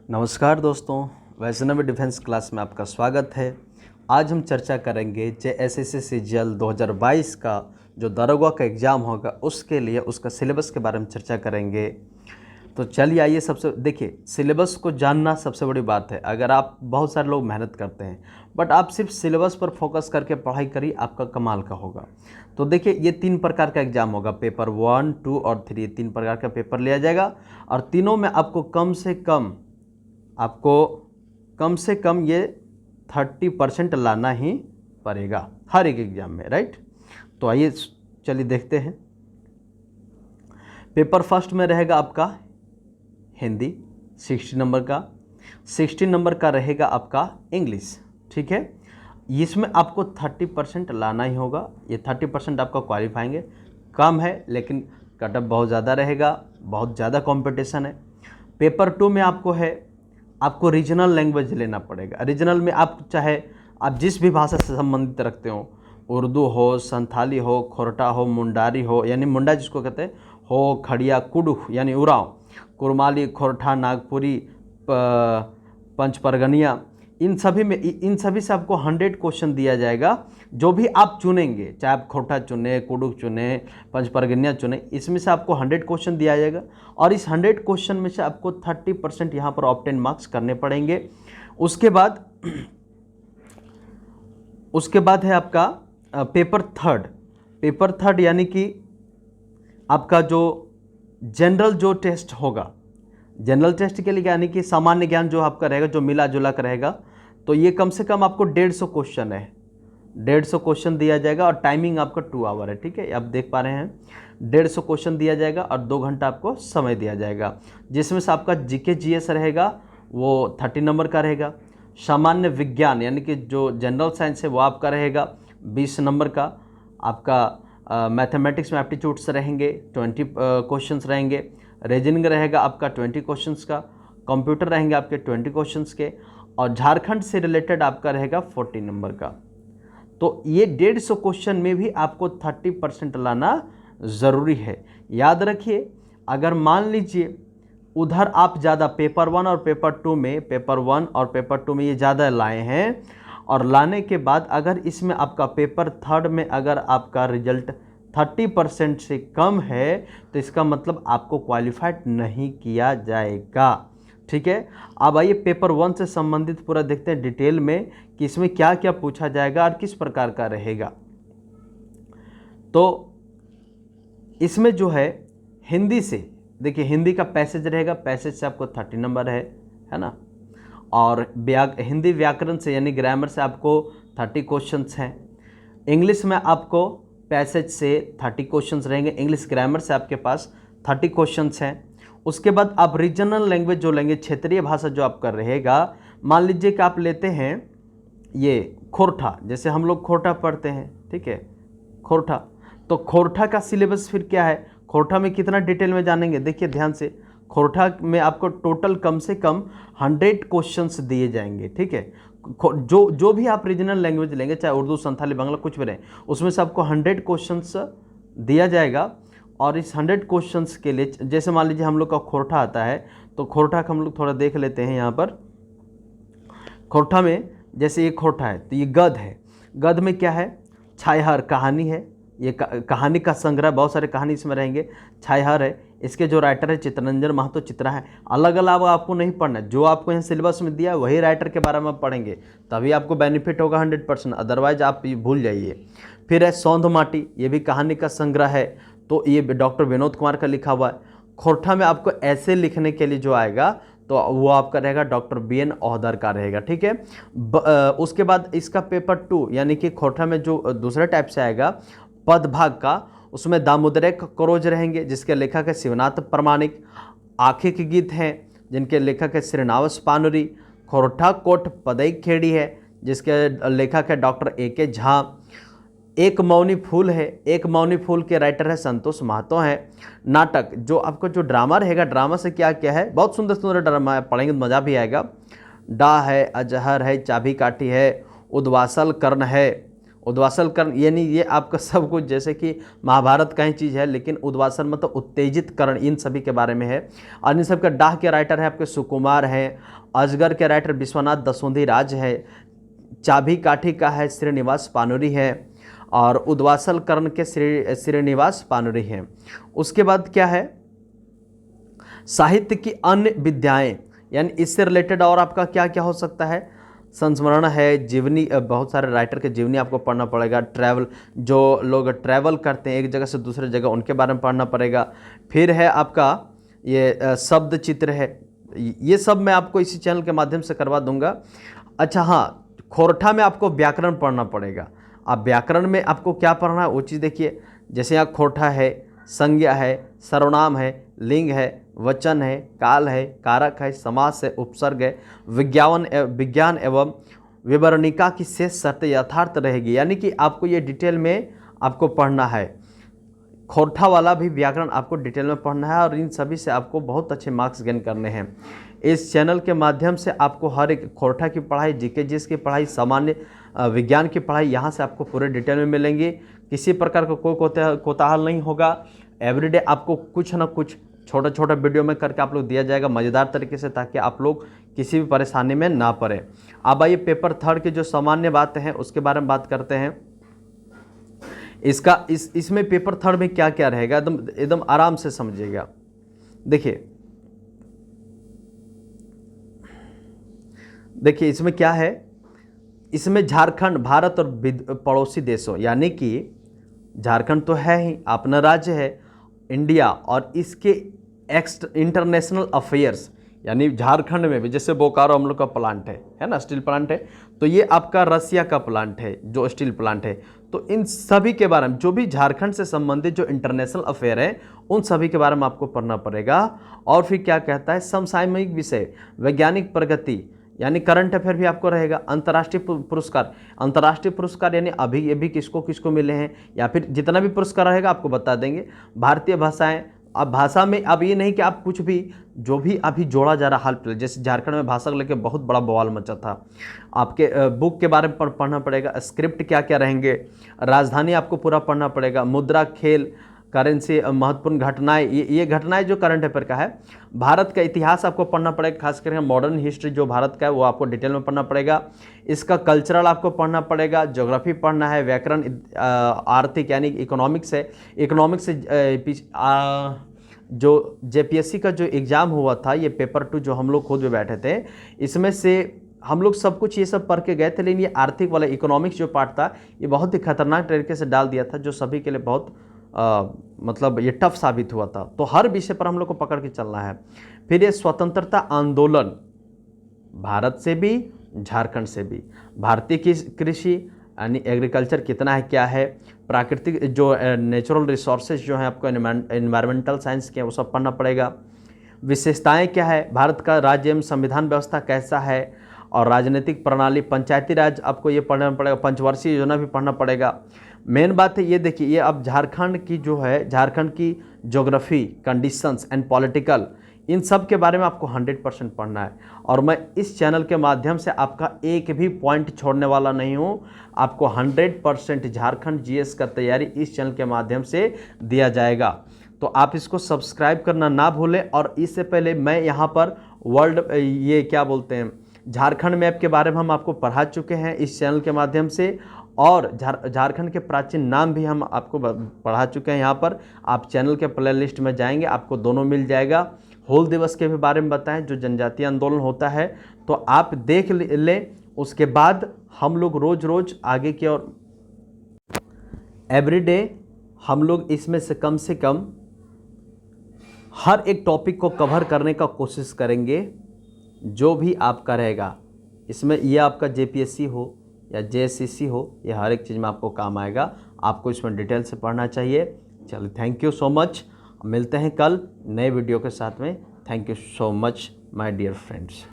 नमस्कार दोस्तों, Vaishnavi defence class में आपका स्वागत है। आज हम चर्चा करेंगे JSSC CGL 2022 का जो दरोगा का एग्ज़ाम होगा उसके लिए उसका सिलेबस के बारे में चर्चा करेंगे। तो चलिए आइए, सबसे देखिए, सिलेबस को जानना सबसे बड़ी बात है। अगर आप बहुत सारे लोग मेहनत करते हैं बट आप सिर्फ सिलेबस पर फोकस करके पढ़ाई करिए, आपका कमाल का होगा। तो देखिए, ये 3 प्रकार का एग्ज़ाम होगा, पेपर 1, 2 और 3, 3 प्रकार का पेपर लिया जाएगा और तीनों में आपको कम से कम ये 30% लाना ही पड़ेगा हर एक एग्ज़ाम में, राइट। तो आइए चलिए देखते हैं। पेपर फर्स्ट में रहेगा आपका हिंदी 60 नंबर का, 60 नंबर का रहेगा आपका इंग्लिश, ठीक है। इसमें आपको 30% लाना ही होगा। ये 30% आपका क्वालिफाएंगे, कम है लेकिन कट ऑफ बहुत ज़्यादा रहेगा, बहुत ज़्यादा कंपटीशन है। पेपर 2 में आपको रीजनल लैंग्वेज लेना पड़ेगा। रीजनल में आप चाहे आप जिस भी भाषा से संबंधित रखते हो, उर्दू हो, संथाली हो, खोरठा हो, मुंडारी हो यानी मुंडा जिसको कहते हैं हो, खड़िया, कुडुख यानी उरांव, कुरमाली, खोरठा, नागपुरी, पंच परगनिया, इन सभी से आपको 100 क्वेश्चन दिया जाएगा। जो भी आप चुनेंगे, चाहे आप खोरठा चुने, कुडुख चुने, पंच परगनिया चुने, इसमें से आपको 100 क्वेश्चन दिया जाएगा और इस 100 क्वेश्चन में से आपको 30% यहाँ पर ऑब्टेन मार्क्स करने पड़ेंगे। उसके बाद है आपका पेपर थर्ड यानी कि आपका जो जनरल जो टेस्ट होगा, जनरल टेस्ट के लिए यानी कि सामान्य ज्ञान जो आपका रहेगा, जो मिला जुला कर रहेगा, तो ये कम से कम आपको 150 क्वेश्चन है, 150 क्वेश्चन दिया जाएगा और टाइमिंग आपका 2 आवर है, ठीक है। आप देख पा रहे हैं 150 क्वेश्चन दिया जाएगा और 2 घंटा आपको समय दिया जाएगा, जिसमें से आपका जीके जीएस रहेगा वो 30 नंबर का रहेगा। सामान्य विज्ञान यानी कि जो जनरल साइंस है वो आपका रहेगा 20 नंबर का। आपका मैथमेटिक्स में एप्टीट्यूड्स रहेंगे 20 क्वेश्चंस रहेंगे। रीजनिंग रहेगा आपका 20 क्वेश्चंस का। कंप्यूटर रहेंगे आपके 20 क्वेश्चंस के और झारखंड से रिलेटेड आपका रहेगा 40 नंबर का। तो ये 150 क्वेश्चन में भी आपको 30% लाना ज़रूरी है। याद रखिए, अगर मान लीजिए उधर आप ज़्यादा पेपर 1 और पेपर 2 में ये ज़्यादा लाए हैं और लाने के बाद अगर इसमें आपका पेपर थर्ड में अगर आपका रिजल्ट 30% से कम है तो इसका मतलब आपको क्वालिफाइड नहीं किया जाएगा, ठीक है। अब आइए पेपर 1 से संबंधित पूरा देखते हैं डिटेल में कि इसमें क्या क्या पूछा जाएगा और किस प्रकार का रहेगा। तो इसमें जो है हिंदी से देखिए, हिंदी का पैसेज रहेगा, पैसेज से आपको 30 नंबर है ना। और हिंदी व्याकरण से यानी ग्रामर से आपको 30 क्वेश्चंस हैं। इंग्लिश में आपको पैसेज से 30 क्वेश्चंस रहेंगे, इंग्लिश ग्रामर से आपके पास 30 क्वेश्चंस हैं। उसके बाद आप रीजनल लैंग्वेज जो लेंगे, क्षेत्रीय भाषा जो आपका रहेगा, मान लीजिए कि आप लेते हैं ये खोरठा, जैसे हम लोग खोरठा पढ़ते हैं, ठीक है, खोरठा। तो खोरठा का सिलेबस फिर क्या है, खोरठा में कितना डिटेल में जानेंगे, देखिए ध्यान से। खोरठा में आपको टोटल कम से कम 100 क्वेश्चंस दिए जाएंगे, ठीक है। जो भी आप रीजनल लैंग्वेज लेंगे, चाहे उर्दू, संथाली, बांग्ला, कुछ भी रहे, उसमें से आपको 100 क्वेश्चंस दिया जाएगा। और इस 100 क्वेश्चंस के लिए, जैसे मान लीजिए हम लोग का खोरठा आता है, तो खोरठा का हम लोग थोड़ा देख लेते हैं। यहाँ पर खोरठा में जैसे ये खोरठा है तो ये गद्य है। गद्य में क्या है, छायाहार कहानी है, ये कहानी का संग्रह, बहुत सारे कहानी इसमें रहेंगे। छायाहार है, इसके जो राइटर है चित्तरंजन महतो चित्रा है। अलग अलग आपको नहीं पढ़ना, जो आपको यहाँ सिलेबस में दिया है वही राइटर के बारे में पढ़ेंगे, तभी आपको बेनिफिट होगा 100%, अदरवाइज आप ये भूल जाइए। फिर है सौंध माटी, ये भी कहानी का संग्रह है, तो ये डॉक्टर विनोद कुमार का लिखा हुआ है। खोरठा में आपको ऐसे लिखने के लिए जो आएगा तो वो आपका रहेगा डॉक्टर BN औहदर का रहेगा, ठीक है। उसके बाद इसका पेपर 2 यानी कि खोरठा में जो दूसरे टाइप से आएगा पद भाग का, उसमें दामोदर करोज रहेंगे जिसके लेखक है शिवनाथ प्रमाणिक। आंखें के गीत हैं जिनके लेखक है श्रीनावस पानुरी। खोरठा कोट पदई खेड़ी है जिसके लेखक है डॉक्टर AK झा। एक मौनी फूल है, एक मौनी फूल के राइटर है संतोष महतो हैं। नाटक जो आपको जो ड्रामा रहेगा, ड्रामा से क्या क्या है, बहुत सुंदर सुंदर ड्रामा है, पढ़ेंगे तो मज़ा भी आएगा। डा है, अजहर है, चाबी काठी है, उद्वासल कर्ण है, उद्वासल करण यानी ये आपका सब कुछ जैसे कि महाभारत का ही चीज़ है, लेकिन उद्वासल मतलब उत्तेजित करण, इन सभी के बारे में है। और इन सब के डाह के राइटर है आपके सुकुमार है, अजगर के राइटर विश्वनाथ दसोंधी राज है, चाबी काठी का है श्रीनिवास पानुरी है, और उद्वासल करण के श्रीनिवास पानुरी हैं। उसके बाद क्या है, साहित्य की अन्य विद्याएं, यानी इससे रिलेटेड और आपका क्या क्या हो सकता है, संस्मरण है, जीवनी, बहुत सारे राइटर के जीवनी आपको पढ़ना पड़ेगा, ट्रैवल, जो लोग ट्रैवल करते हैं एक जगह से दूसरे जगह, उनके बारे में पढ़ना पड़ेगा। फिर है आपका ये शब्द चित्र है, ये सब मैं आपको इसी चैनल के माध्यम से करवा दूंगा। अच्छा हाँ, खोरठा में आपको व्याकरण पढ़ना पड़ेगा। अब व्याकरण में आपको क्या पढ़ना है वो चीज़ देखिए, जैसे यहाँ खोरठा है, संज्ञा है, सर्वनाम है, लिंग है, वचन है, काल है, कारक है, समास है, उपसर्ग है, विज्ञान एवं विवरणिका की शेष शर्त यथार्थ रहेगी। यानी कि आपको ये डिटेल में आपको पढ़ना है, खोरठा वाला भी व्याकरण आपको डिटेल में पढ़ना है, और इन सभी से आपको बहुत अच्छे मार्क्स गेन करने हैं। इस चैनल के माध्यम से आपको हर एक खोरठा की पढ़ाई, जीके जीएस की पढ़ाई, सामान्य विज्ञान की पढ़ाई यहाँ से आपको पूरे डिटेल में मिलेंगी। किसी प्रकार का कोई कोताहल नहीं होगा। एवरीडे आपको कुछ ना कुछ छोटा छोटा वीडियो में करके आप लोग दिया जाएगा मज़ेदार तरीके से, ताकि आप लोग किसी भी परेशानी में ना पड़े। अब आइए पेपर थर्ड की जो सामान्य बातें हैं उसके बारे में बात करते हैं। इसमें पेपर थर्ड में क्या क्या रहेगा, एकदम आराम से समझिएगा। देखिए इसमें क्या है, इसमें झारखंड, भारत और पड़ोसी देशों, यानी कि झारखंड तो है ही अपना राज्य है इंडिया, और इसके इंटरनेशनल अफेयर्स, यानी झारखंड में भी जैसे बोकारो हम लोग का प्लांट है ना, स्टील प्लांट है, तो ये आपका रसिया का प्लांट है जो स्टील प्लांट है। तो इन सभी के बारे में, जो भी झारखंड से संबंधित जो इंटरनेशनल अफेयर है, उन सभी के बारे में आपको पढ़ना पड़ेगा। और फिर क्या कहता है, समसामयिक विषय, वैज्ञानिक प्रगति, यानी करंट अफेयर भी आपको रहेगा। अंतर्राष्ट्रीय पुरस्कार यानी अभी ये भी किसको किसको मिले हैं, या फिर जितना भी पुरस्कार रहेगा आपको बता देंगे। भारतीय भाषाएं, अब भाषा में अब ये नहीं कि आप कुछ भी, जो भी अभी जोड़ा जा रहा हाल फिलहाल, जैसे झारखंड में भाषा को लेकर बहुत बड़ा बवाल मचा था, आपके बुक के बारे में पढ़ना पड़ेगा। स्क्रिप्ट क्या क्या रहेंगे, राजधानी आपको पूरा पढ़ना पड़ेगा। मुद्रा, खेल, करेंसी, महत्वपूर्ण घटनाएं, ये घटनाएं जो करंट अफेयर का है। भारत का इतिहास आपको पढ़ना पड़ेगा, खास करके मॉडर्न हिस्ट्री जो भारत का है वो आपको डिटेल में पढ़ना पड़ेगा। इसका कल्चरल आपको पढ़ना पड़ेगा, ज्योग्राफी पढ़ना है, व्याकरण, आर्थिक यानी इकोनॉमिक्स है। इकोनॉमिक्स से जो जेपीएससी का जो एग्ज़ाम हुआ था, ये पेपर 2 जो हम लोग खुद में बैठे थे, इसमें से हम लोग सब कुछ ये सब पढ़ के गए थे, लेकिन ये आर्थिक वाला इकोनॉमिक्स जो पार्ट था ये बहुत ही खतरनाक तरीके से डाल दिया था, जो सभी के लिए बहुत मतलब ये टफ साबित हुआ था। तो हर विषय पर हम लोग को पकड़ के चलना है। फिर ये स्वतंत्रता आंदोलन, भारत से भी झारखंड से भी, भारतीय की कृषि यानी एग्रीकल्चर कितना है क्या है, प्राकृतिक जो नेचुरल रिसोर्सेज जो हैं आपको एनवायरमेंटल साइंस के, वो सब पढ़ना पड़ेगा। विशेषताएं क्या है, भारत का राज्य एवं संविधान व्यवस्था कैसा है, और राजनीतिक प्रणाली, पंचायती राज आपको ये पढ़ना पड़ेगा। पंचवर्षीय योजना भी पढ़ना पड़ेगा। मेन बात है ये देखिए, ये अब झारखंड की जो है, झारखंड की ज्योग्राफी, कंडीशंस एंड पॉलिटिकल, इन सब के बारे में आपको 100% पढ़ना है। और मैं इस चैनल के माध्यम से आपका एक भी पॉइंट छोड़ने वाला नहीं हूँ। आपको 100% झारखंड जीएस का तैयारी इस चैनल के माध्यम से दिया जाएगा। तो आप इसको सब्सक्राइब करना ना भूलें। और इससे पहले मैं यहाँ पर वर्ल्ड ये क्या बोलते हैं, झारखंड मैप के बारे में हम आपको पढ़ा चुके हैं इस चैनल के माध्यम से, और झारखंड के प्राचीन नाम भी हम आपको पढ़ा चुके हैं। यहाँ पर आप चैनल के प्लेलिस्ट में जाएंगे, आपको दोनों मिल जाएगा। हूल दिवस के भी बारे में बताएं, जो जनजातीय आंदोलन होता है, तो आप देख लें। उसके बाद हम लोग रोज़ रोज़ आगे की और एवरीडे हम लोग इसमें से कम हर एक टॉपिक को कवर करने का कोशिश करेंगे, जो भी आपका रहेगा। इसमें ये आपका जेपीएससी हो या जेएससीसी हो, ये हर एक चीज़ में आपको काम आएगा। आपको इसमें डिटेल से पढ़ना चाहिए। चलिए, थैंक यू सो मच। मिलते हैं कल नए वीडियो के साथ में। Thank you so much my dear friends.